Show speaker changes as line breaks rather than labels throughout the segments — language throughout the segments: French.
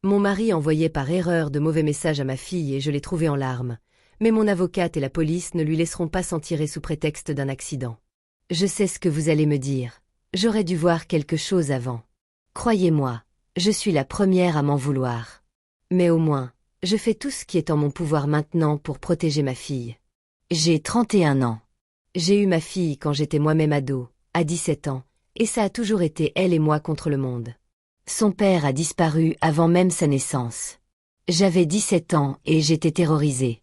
Mon mari envoyait par erreur de mauvais messages à ma fille et je l'ai trouvée en larmes. Mais mon avocate et la police ne lui laisseront pas s'en tirer sous prétexte d'un accident. Je sais ce que vous allez me dire. J'aurais dû voir quelque chose avant. Croyez-moi, je suis la première à m'en vouloir. Mais au moins, je fais tout ce qui est en mon pouvoir maintenant pour protéger ma fille. J'ai 31 ans. J'ai eu ma fille quand j'étais moi-même ado, à 17 ans, et ça a toujours été elle et moi contre le monde. Son père a disparu avant même sa naissance. J'avais 17 ans et j'étais terrorisée.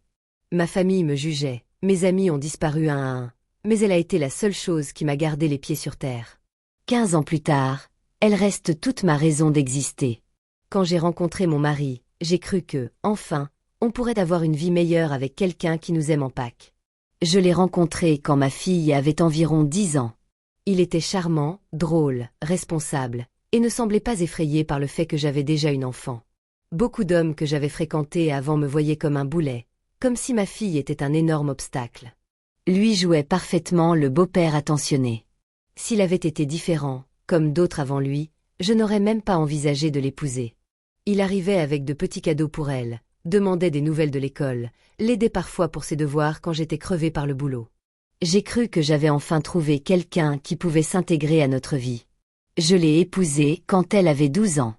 Ma famille me jugeait, mes amis ont disparu un à un, mais elle a été la seule chose qui m'a gardé les pieds sur terre. 15 ans plus tard, elle reste toute ma raison d'exister. Quand j'ai rencontré mon mari, j'ai cru que, enfin, on pourrait avoir une vie meilleure avec quelqu'un qui nous aime en Pâques. Je l'ai rencontré quand ma fille avait environ 10 ans. Il était charmant, drôle, responsable, et ne semblait pas effrayé par le fait que j'avais déjà une enfant. Beaucoup d'hommes que j'avais fréquentés avant me voyaient comme un boulet, comme si ma fille était un énorme obstacle. Lui jouait parfaitement le beau-père attentionné. S'il avait été différent, comme d'autres avant lui, je n'aurais même pas envisagé de l'épouser. Il arrivait avec de petits cadeaux pour elle, demandait des nouvelles de l'école, l'aidait parfois pour ses devoirs quand j'étais crevée par le boulot. J'ai cru que j'avais enfin trouvé quelqu'un qui pouvait s'intégrer à notre vie. Je l'ai épousée quand elle avait 12 ans.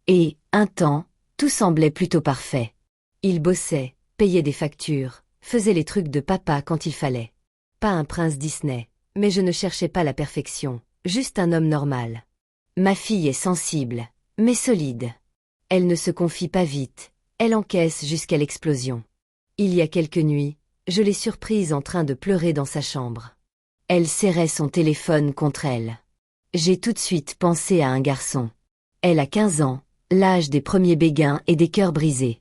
Et, un temps, tout semblait plutôt parfait. Il bossait, payait des factures, faisait les trucs de papa quand il fallait. Pas un prince Disney, mais je ne cherchais pas la perfection, juste un homme normal. Ma fille est sensible, mais solide. Elle ne se confie pas vite, elle encaisse jusqu'à l'explosion. Il y a quelques nuits, je l'ai surprise en train de pleurer dans sa chambre. Elle serrait son téléphone contre elle. J'ai tout de suite pensé à un garçon. Elle a 15 ans, l'âge des premiers béguins et des cœurs brisés.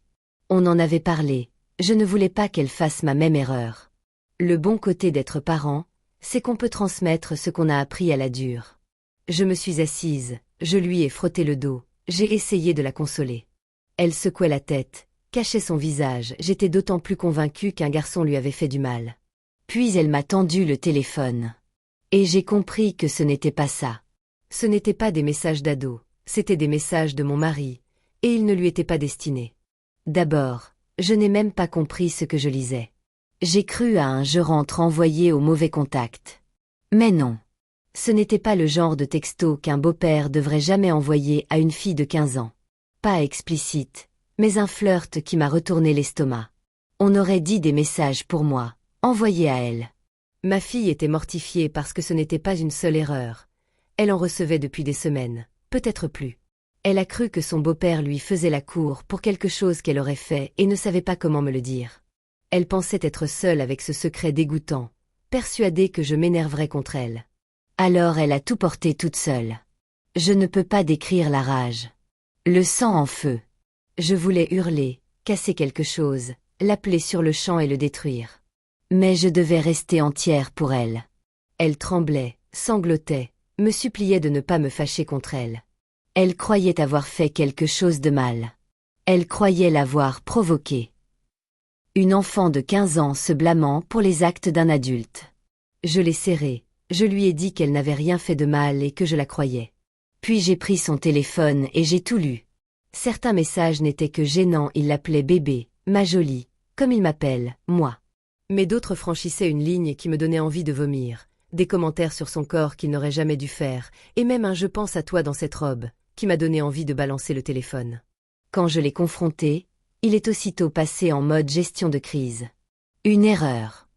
On en avait parlé, je ne voulais pas qu'elle fasse ma même erreur. Le bon côté d'être parent, c'est qu'on peut transmettre ce qu'on a appris à la dure. Je me suis assise, je lui ai frotté le dos, j'ai essayé de la consoler. Elle secouait la tête, cachait son visage, j'étais d'autant plus convaincue qu'un garçon lui avait fait du mal. Puis elle m'a tendu le téléphone. Et j'ai compris que ce n'était pas ça. Ce n'étaient pas des messages d'ado, c'étaient des messages de mon mari, et ils ne lui étaient pas destinés. D'abord, je n'ai même pas compris ce que je lisais. J'ai cru à un je rentre envoyé au mauvais contact. Mais non. Ce n'était pas le genre de texto qu'un beau-père devrait jamais envoyer à une fille de 15 ans. Pas explicite, mais un flirt qui m'a retourné l'estomac. On aurait dit des messages pour moi, envoyés à elle. Ma fille était mortifiée parce que ce n'était pas une seule erreur. Elle en recevait depuis des semaines, peut-être plus. Elle a cru que son beau-père lui faisait la cour pour quelque chose qu'elle aurait fait et ne savait pas comment me le dire. Elle pensait être seule avec ce secret dégoûtant, persuadée que je m'énerverais contre elle. Alors elle a tout porté toute seule. Je ne peux pas décrire la rage. Le sang en feu. Je voulais hurler, casser quelque chose, l'appeler sur le champ et le détruire. Mais je devais rester entière pour elle. Elle tremblait, sanglotait, me suppliait de ne pas me fâcher contre elle. Elle croyait avoir fait quelque chose de mal. Elle croyait l'avoir provoqué. Une enfant de 15 ans se blâmant pour les actes d'un adulte. Je l'ai serrée, je lui ai dit qu'elle n'avait rien fait de mal et que je la croyais. Puis j'ai pris son téléphone et j'ai tout lu. Certains messages n'étaient que gênants, il l'appelait bébé, ma jolie, comme il m'appelle, moi. Mais d'autres franchissaient une ligne qui me donnait envie de vomir, des commentaires sur son corps qu'il n'aurait jamais dû faire, et même un « je pense à toi dans cette robe » qui m'a donné envie de balancer le téléphone. Quand je l'ai confronté, il est aussitôt passé en mode gestion de crise. Une erreur.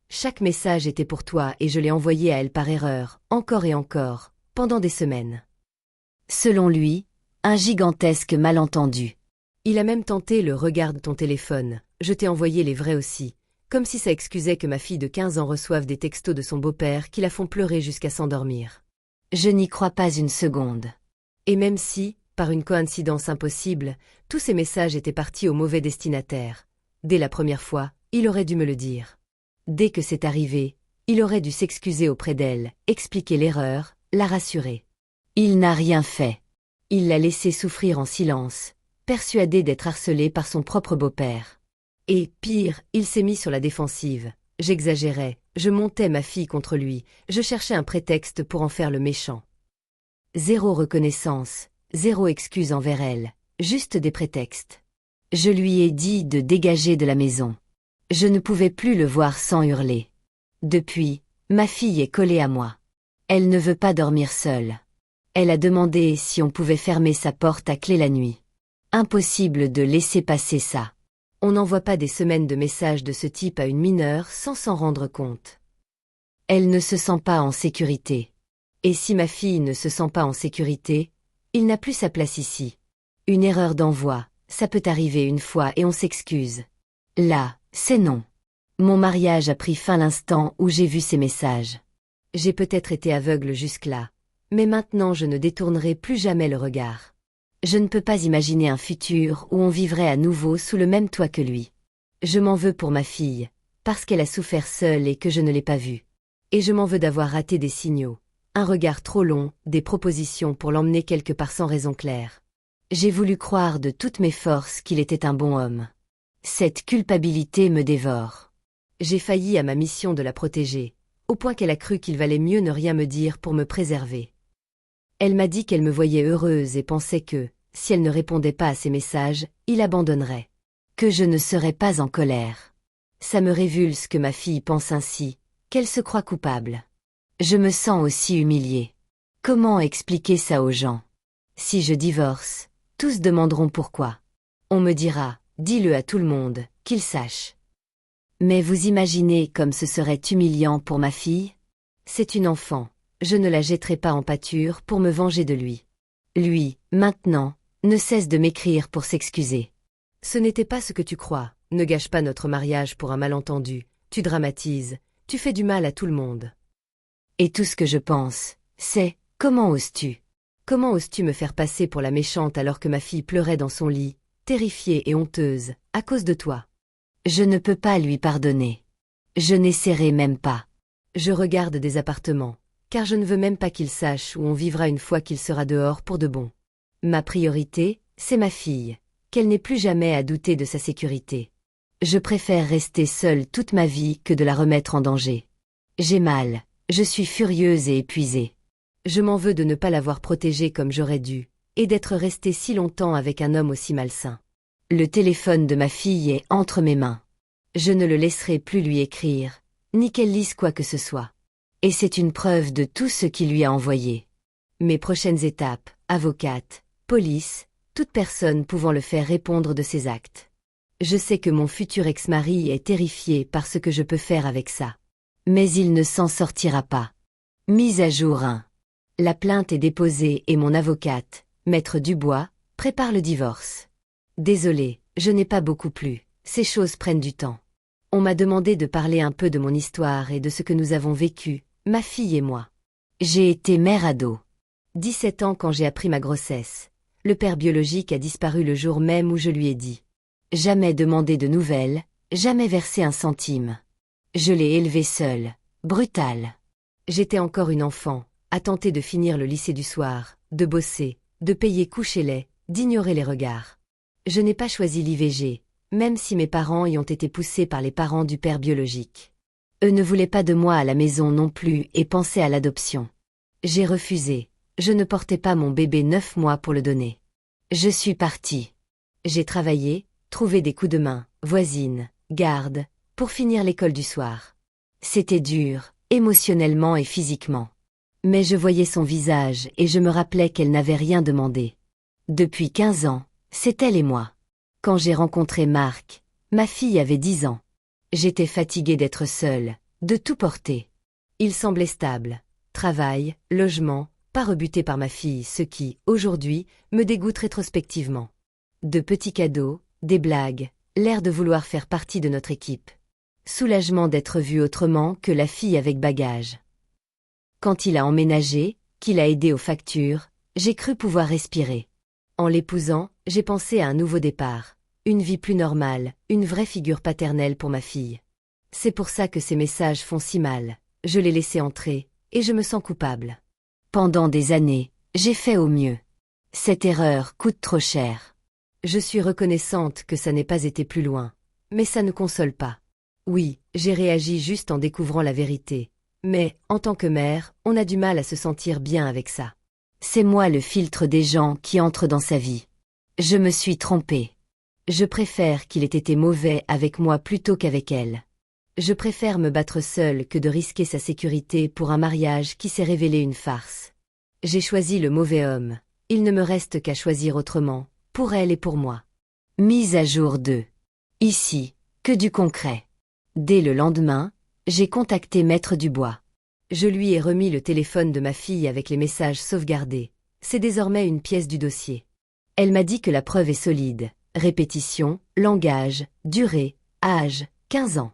Chaque message était pour toi et je l'ai envoyé à elle par erreur, encore et encore, pendant des semaines. Selon lui, un gigantesque malentendu. Il a même tenté le « regarde ton téléphone, je t'ai envoyé les vrais aussi », comme si ça excusait que ma fille de 15 ans reçoive des textos de son beau-père qui la font pleurer jusqu'à s'endormir. Je n'y crois pas une seconde. Et même si, par une coïncidence impossible, tous ces messages étaient partis au mauvais destinataire, dès la première fois, il aurait dû me le dire. Dès que c'est arrivé, il aurait dû s'excuser auprès d'elle, expliquer l'erreur, la rassurer. Il n'a rien fait. Il l'a laissée souffrir en silence, persuadée d'être harcelée par son propre beau-père. Et, pire, il s'est mis sur la défensive. J'exagérais, je montais ma fille contre lui, je cherchais un prétexte pour en faire le méchant. Zéro reconnaissance, zéro excuse envers elle, juste des prétextes. Je lui ai dit de dégager de la maison. Je ne pouvais plus le voir sans hurler. Depuis, ma fille est collée à moi. Elle ne veut pas dormir seule. Elle a demandé si on pouvait fermer sa porte à clé la nuit. Impossible de laisser passer ça. On n'envoie pas des semaines de messages de ce type à une mineure sans s'en rendre compte. Elle ne se sent pas en sécurité. Et si ma fille ne se sent pas en sécurité, il n'a plus sa place ici. Une erreur d'envoi, ça peut arriver une fois et on s'excuse. Là, c'est non. Mon mariage a pris fin l'instant où j'ai vu ces messages. J'ai peut-être été aveugle jusque-là, mais maintenant je ne détournerai plus jamais le regard. Je ne peux pas imaginer un futur où on vivrait à nouveau sous le même toit que lui. Je m'en veux pour ma fille, parce qu'elle a souffert seule et que je ne l'ai pas vue. Et je m'en veux d'avoir raté des signaux, un regard trop long, des propositions pour l'emmener quelque part sans raison claire. J'ai voulu croire de toutes mes forces qu'il était un bon homme. Cette culpabilité me dévore. J'ai failli à ma mission de la protéger, au point qu'elle a cru qu'il valait mieux ne rien me dire pour me préserver. Elle m'a dit qu'elle me voyait heureuse et pensait que, si elle ne répondait pas à ses messages, il abandonnerait. Que je ne serais pas en colère. Ça me révulse que ma fille pense ainsi, qu'elle se croit coupable. Je me sens aussi humiliée. Comment expliquer ça aux gens? Si je divorce, tous demanderont pourquoi. On me dira, dis-le à tout le monde, qu'il sache. Mais vous imaginez comme ce serait humiliant pour ma fille? C'est une enfant, je ne la jetterai pas en pâture pour me venger de lui. Lui, maintenant, ne cesse de m'écrire pour s'excuser. Ce n'était pas ce que tu crois, ne gâche pas notre mariage pour un malentendu, tu dramatises, tu fais du mal à tout le monde. Et tout ce que je pense, c'est, comment oses-tu? Comment oses-tu me faire passer pour la méchante alors que ma fille pleurait dans son lit, terrifiée et honteuse, à cause de toi? Je ne peux pas lui pardonner. Je n'essaierai même pas. Je regarde des appartements, car je ne veux même pas qu'il sache où on vivra une fois qu'il sera dehors pour de bon. Ma priorité, c'est ma fille, qu'elle n'ait plus jamais à douter de sa sécurité. Je préfère rester seule toute ma vie que de la remettre en danger. J'ai mal, je suis furieuse et épuisée. Je m'en veux de ne pas l'avoir protégée comme j'aurais dû, et d'être restée si longtemps avec un homme aussi malsain. Le téléphone de ma fille est entre mes mains. Je ne le laisserai plus lui écrire, ni qu'elle lise quoi que ce soit. Et c'est une preuve de tout ce qu'il lui a envoyé. Mes prochaines étapes, avocate, police, toute personne pouvant le faire répondre de ses actes. Je sais que mon futur ex-mari est terrifié par ce que je peux faire avec ça. Mais il ne s'en sortira pas. Mise à jour 1. La plainte est déposée et mon avocate, Maître Dubois, prépare le divorce. Désolée, je n'ai pas beaucoup plu, ces choses prennent du temps. On m'a demandé de parler un peu de mon histoire et de ce que nous avons vécu, ma fille et moi. J'ai été mère ado. 17 ans quand j'ai appris ma grossesse. Le père biologique a disparu le jour même où je lui ai dit. Jamais demandé de nouvelles, jamais versé un centime. Je l'ai élevé seule, brutale. J'étais encore une enfant, à tenter de finir le lycée du soir, de bosser, de payer coucher lait, d'ignorer les regards. Je n'ai pas choisi l'IVG, même si mes parents y ont été poussés par les parents du père biologique. Eux ne voulaient pas de moi à la maison non plus et pensaient à l'adoption. J'ai refusé, je ne portais pas mon bébé 9 mois pour le donner. Je suis partie. J'ai travaillé, trouvé des coups de main, voisine, garde, pour finir l'école du soir. C'était dur, émotionnellement et physiquement. Mais je voyais son visage et je me rappelais qu'elle n'avait rien demandé. Depuis 15 ans, c'est elle et moi. Quand j'ai rencontré Marc, ma fille avait 10 ans. J'étais fatiguée d'être seule, de tout porter. Il semblait stable. Travail, logement, pas rebuté par ma fille, ce qui, aujourd'hui, me dégoûte rétrospectivement. De petits cadeaux, des blagues, l'air de vouloir faire partie de notre équipe. Soulagement d'être vue autrement que la fille avec bagage. Quand il a emménagé, qu'il a aidé aux factures, j'ai cru pouvoir respirer. En l'épousant, j'ai pensé à un nouveau départ, une vie plus normale, une vraie figure paternelle pour ma fille. C'est pour ça que ces messages font si mal, je l'ai laissé entrer, et je me sens coupable. Pendant des années, j'ai fait au mieux. Cette erreur coûte trop cher. Je suis reconnaissante que ça n'ait pas été plus loin, mais ça ne console pas. Oui, j'ai réagi juste en découvrant la vérité, mais, en tant que mère, on a du mal à se sentir bien avec ça. C'est moi le filtre des gens qui entrent dans sa vie. Je me suis trompée. Je préfère qu'il ait été mauvais avec moi plutôt qu'avec elle. Je préfère me battre seule que de risquer sa sécurité pour un mariage qui s'est révélé une farce. J'ai choisi le mauvais homme. Il ne me reste qu'à choisir autrement, pour elle et pour moi. Mise à jour 2. Ici, que du concret. Dès le lendemain, j'ai contacté Maître Dubois. Je lui ai remis le téléphone de ma fille avec les messages sauvegardés. C'est désormais une pièce du dossier. Elle m'a dit que la preuve est solide. Répétition, langage, durée, âge, 15 ans.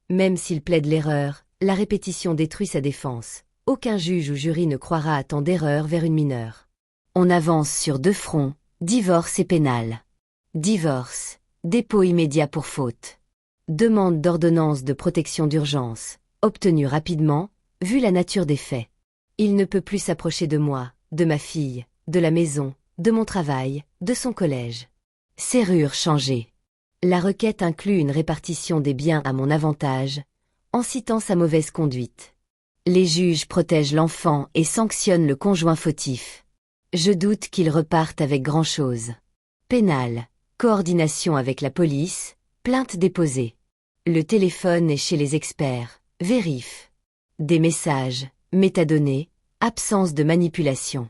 Même s'il plaide l'erreur, la répétition détruit sa défense. Aucun juge ou jury ne croira à tant d'erreurs vers une mineure. On avance sur 2 fronts, divorce et pénal. Divorce, dépôt immédiat pour faute. Demande d'ordonnance de protection d'urgence, obtenue rapidement, vu la nature des faits. Il ne peut plus s'approcher de moi, de ma fille, de la maison, de mon travail, de son collège. Serrure changée. La requête inclut une répartition des biens à mon avantage, en citant sa mauvaise conduite. Les juges protègent l'enfant et sanctionnent le conjoint fautif. Je doute qu'ils repartent avec grand-chose. Pénal, coordination avec la police, plainte déposée. Le téléphone est chez les experts, vérif. Des messages, métadonnées, absence de manipulation.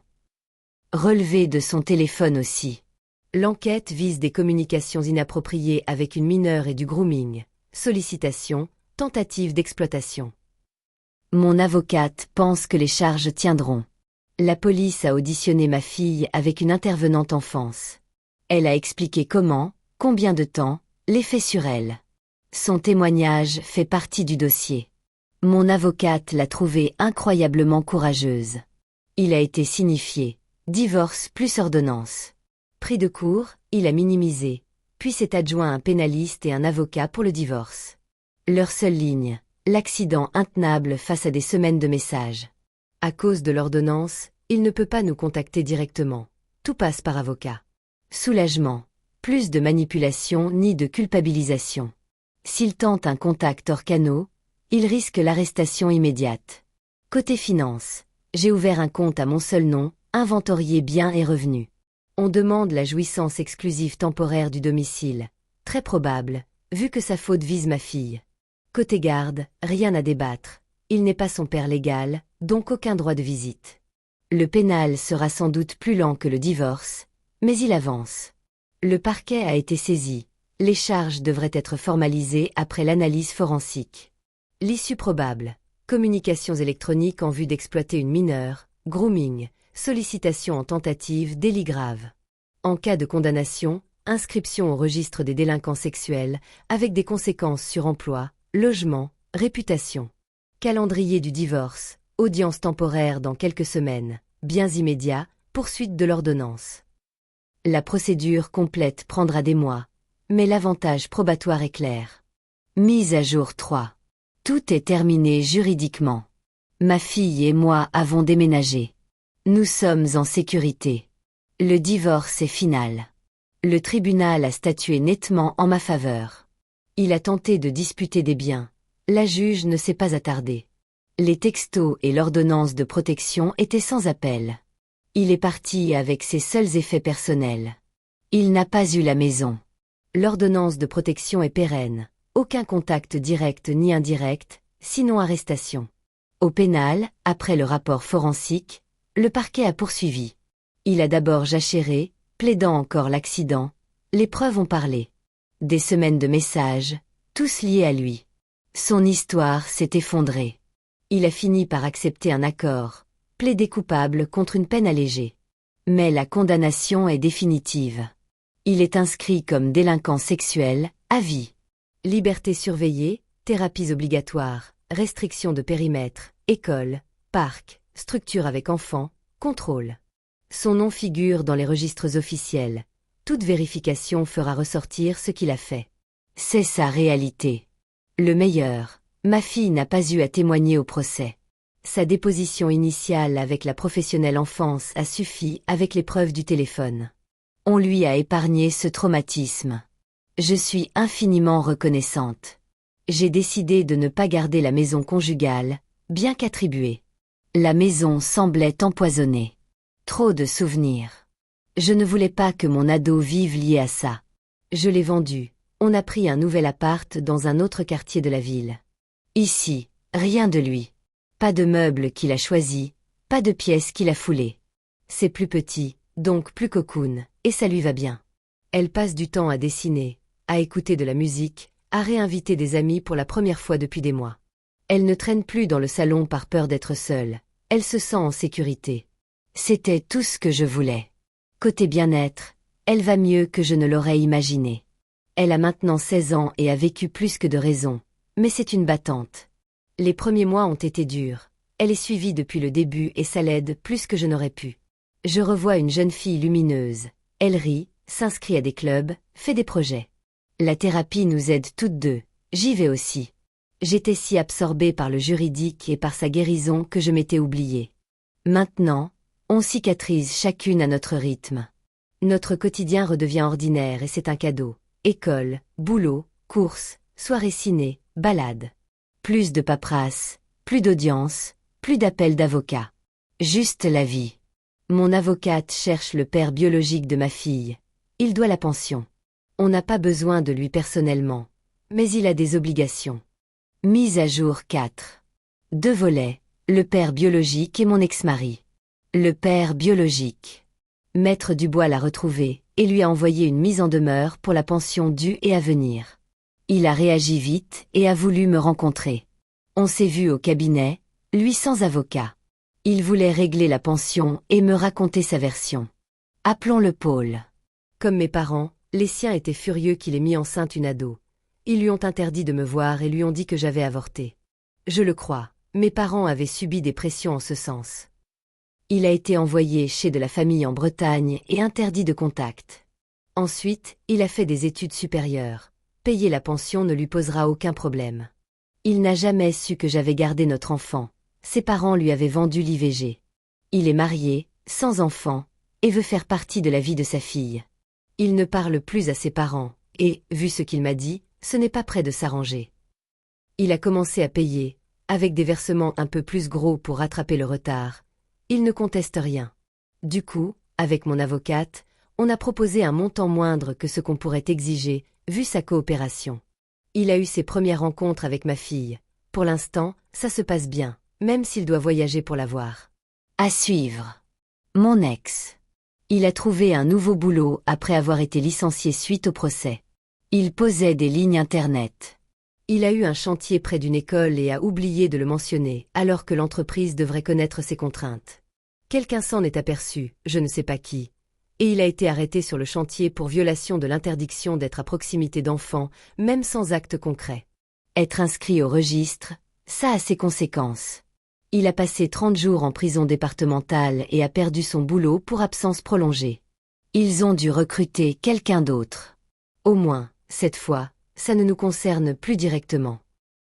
Relevé de son téléphone aussi. L'enquête vise des communications inappropriées avec une mineure et du grooming, sollicitation, tentative d'exploitation. Mon avocate pense que les charges tiendront. La police a auditionné ma fille avec une intervenante enfance. Elle a expliqué comment, combien de temps, les faits sur elle. Son témoignage fait partie du dossier. Mon avocate l'a trouvée incroyablement courageuse. Il a été signifié, divorce plus ordonnance. Pris de court, il a minimisé, puis s'est adjoint un pénaliste et un avocat pour le divorce. Leur seule ligne, l'accident intenable face à des semaines de messages. À cause de l'ordonnance, il ne peut pas nous contacter directement. Tout passe par avocat. Soulagement. Plus de manipulation ni de culpabilisation. S'il tente un contact hors canaux, il risque l'arrestation immédiate. Côté finance, j'ai ouvert un compte à mon seul nom, inventorié biens et revenus. On demande la jouissance exclusive temporaire du domicile. Très probable, vu que sa faute vise ma fille. Côté garde, rien à débattre. Il n'est pas son père légal, donc aucun droit de visite. Le pénal sera sans doute plus lent que le divorce, mais il avance. Le parquet a été saisi. Les charges devraient être formalisées après l'analyse forensique. L'issue probable. Communications électroniques en vue d'exploiter une mineure, grooming, sollicitation en tentative, délit grave. En cas de condamnation, inscription au registre des délinquants sexuels, avec des conséquences sur emploi, logement, réputation. Calendrier du divorce, audience temporaire dans quelques semaines, biens immédiats, poursuite de l'ordonnance. La procédure complète prendra des mois, mais l'avantage probatoire est clair. Mise à jour 3. Tout est terminé juridiquement. Ma fille et moi avons déménagé. Nous sommes en sécurité. Le divorce est final. Le tribunal a statué nettement en ma faveur. Il a tenté de disputer des biens. La juge ne s'est pas attardée. Les textos et l'ordonnance de protection étaient sans appel. Il est parti avec ses seuls effets personnels. Il n'a pas eu la maison. L'ordonnance de protection est pérenne. Aucun contact direct ni indirect, sinon arrestation. Au pénal, après le rapport forensique, le parquet a poursuivi. Il a d'abord jachéré, plaidant encore l'accident. Les preuves ont parlé. Des semaines de messages, tous liés à lui. Son histoire s'est effondrée. Il a fini par accepter un accord, plaider coupable contre une peine allégée. Mais la condamnation est définitive. Il est inscrit comme délinquant sexuel, à vie. Liberté surveillée, thérapies obligatoires, restriction de périmètre, école, parc, structure avec enfants, contrôle. Son nom figure dans les registres officiels. Toute vérification fera ressortir ce qu'il a fait. C'est sa réalité. Le meilleur, ma fille n'a pas eu à témoigner au procès. Sa déposition initiale avec la professionnelle enfance a suffi avec les preuves du téléphone. On lui a épargné ce traumatisme. Je suis infiniment reconnaissante. J'ai décidé de ne pas garder la maison conjugale, bien qu'attribuée. La maison semblait empoisonnée. Trop de souvenirs. Je ne voulais pas que mon ado vive lié à ça. Je l'ai vendu. On a pris un nouvel appart dans un autre quartier de la ville. Ici, rien de lui. Pas de meubles qu'il a choisis, pas de pièces qu'il a foulées. C'est plus petit, donc plus cocoon, et ça lui va bien. Elle passe du temps à dessiner, à écouter de la musique, à réinviter des amis pour la première fois depuis des mois. Elle ne traîne plus dans le salon par peur d'être seule. Elle se sent en sécurité. C'était tout ce que je voulais. Côté bien-être, elle va mieux que je ne l'aurais imaginé. Elle a maintenant 16 ans et a vécu plus que de raison, mais c'est une battante. Les premiers mois ont été durs. Elle est suivie depuis le début et ça l'aide plus que je n'aurais pu. Je revois une jeune fille lumineuse. Elle rit, s'inscrit à des clubs, fait des projets. La thérapie nous aide toutes deux. J'y vais aussi. J'étais si absorbée par le juridique et par sa guérison que je m'étais oubliée. Maintenant, on cicatrise chacune à notre rythme. Notre quotidien redevient ordinaire et c'est un cadeau. École, boulot, courses, soirées ciné, balades. Plus de paperasse, plus d'audience, plus d'appels d'avocats. Juste la vie. Mon avocate cherche le père biologique de ma fille. Il doit la pension. On n'a pas besoin de lui personnellement, mais il a des obligations. Mise à jour 4. 2 volets, le père biologique et mon ex-mari. Le père biologique. Maître Dubois l'a retrouvé et lui a envoyé une mise en demeure pour la pension due et à venir. Il a réagi vite et a voulu me rencontrer. On s'est vu au cabinet, lui sans avocat. Il voulait régler la pension et me raconter sa version. Appelons-le Paul. Comme mes parents, les siens étaient furieux qu'il ait mis enceinte une ado. Ils lui ont interdit de me voir et lui ont dit que j'avais avorté. Je le crois, mes parents avaient subi des pressions en ce sens. Il a été envoyé chez de la famille en Bretagne et interdit de contact. Ensuite, il a fait des études supérieures. Payer la pension ne lui posera aucun problème. Il n'a jamais su que j'avais gardé notre enfant. Ses parents lui avaient vendu l'IVG. Il est marié, sans enfant, et veut faire partie de la vie de sa fille. Il ne parle plus à ses parents, et, vu ce qu'il m'a dit, ce n'est pas près de s'arranger. Il a commencé à payer, avec des versements un peu plus gros pour rattraper le retard. Il ne conteste rien. Du coup, avec mon avocate, on a proposé un montant moindre que ce qu'on pourrait exiger, vu sa coopération. Il a eu ses premières rencontres avec ma fille. Pour l'instant, ça se passe bien, même s'il doit voyager pour la voir. À suivre. Mon ex. Il a trouvé un nouveau boulot après avoir été licencié suite au procès. Il posait des lignes Internet. Il a eu un chantier près d'une école et a oublié de le mentionner, alors que l'entreprise devrait connaître ses contraintes. Quelqu'un s'en est aperçu, je ne sais pas qui, et il a été arrêté sur le chantier pour violation de l'interdiction d'être à proximité d'enfants, même sans acte concret. Être inscrit au registre, ça a ses conséquences. Il a passé 30 jours en prison départementale et a perdu son boulot pour absence prolongée. Ils ont dû recruter quelqu'un d'autre. Au moins, cette fois, ça ne nous concerne plus directement.